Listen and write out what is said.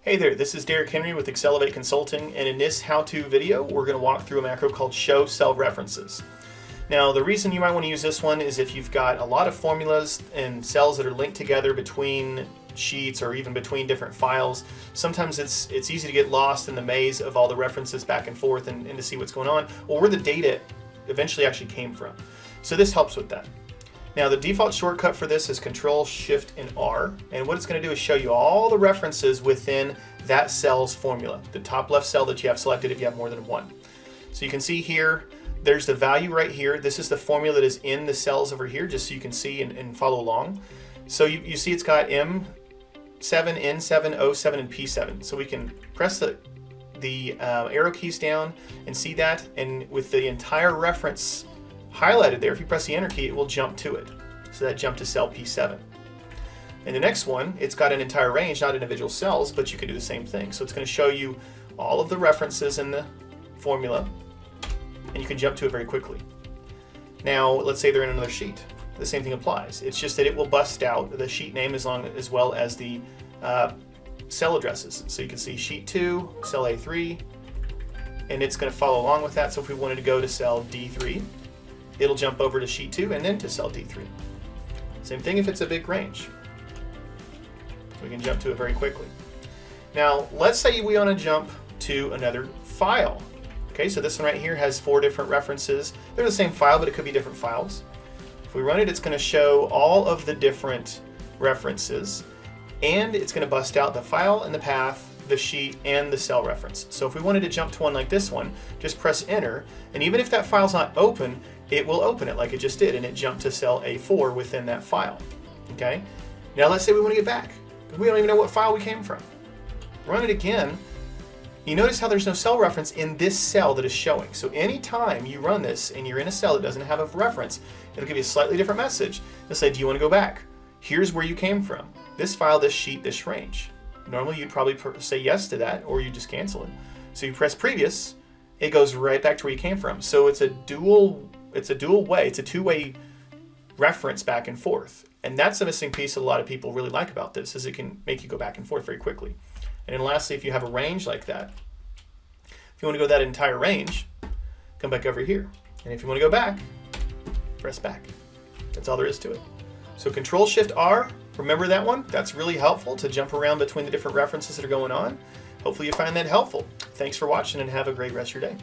Hey there, this is Derek Henry with XLEV8 Consulting, and in this how-to video, we're going to walk through a macro called Show Cell References. Now, the reason you might want to use this one is if you've got a lot of formulas and cells that are linked together between sheets or even between different files. Sometimes it's easy to get lost in the maze of all the references back and forth and to see what's going on, or where the data eventually actually came from. So this helps with that. Now, the default shortcut for this is Control Shift and R, and what it's going to do is show you all the references within that cell's formula, the top left cell that you have selected if you have more than one. So you can see here, there's the value right here. This is the formula that is in the cells over here, just so you can see and follow along. So you see it's got M7, N7, O7, and P7. So we can press the arrow keys down and see that, and with the entire reference highlighted there, if you press the enter key, it will jump to it. So that jumped to cell P7. And the next one, it's got an entire range, not individual cells, but you can do the same thing. So it's going to show you all of the references in the formula, and you can jump to it very quickly. Now, let's say they're in another sheet. The same thing applies. It's just that it will bust out the sheet name as well as the cell addresses. So you can see sheet 2, cell A3, and it's going to follow along with that. So if we wanted to go to cell D3, it'll jump over to sheet 2 and then to cell D3. Same thing if it's a big range. We can jump to it very quickly. Now, let's say we want to jump to another file. Okay, so this one right here has 4 different references. They're the same file, but it could be different files. If we run it, it's going to show all of the different references, and it's going to bust out the file and the path, the sheet, and the cell reference. So if we wanted to jump to one like this one, just press enter, and even if that file's not open, it will open it like it just did, and it jumped to cell A4 within that file. Okay? Now let's say we want to get back. We don't even know what file we came from. Run it again. You notice how there's no cell reference in this cell that is showing. So anytime you run this and you're in a cell that doesn't have a reference, it'll give you a slightly different message. It'll say, do you want to go back? Here's where you came from. This file, this sheet, this range. Normally you'd probably say yes to that, or you just cancel it. So you press previous, it goes right back to where you came from. So it's a dual way, it's a two-way reference back and forth. And that's the missing piece that a lot of people really like about this, is it can make you go back and forth very quickly. And then lastly, if you have a range like that, if you want to go that entire range, come back over here. And if you want to go back, press back. That's all there is to it. So Control Shift R, remember that one? That's really helpful to jump around between the different references that are going on. Hopefully you find that helpful. Thanks for watching and have a great rest of your day.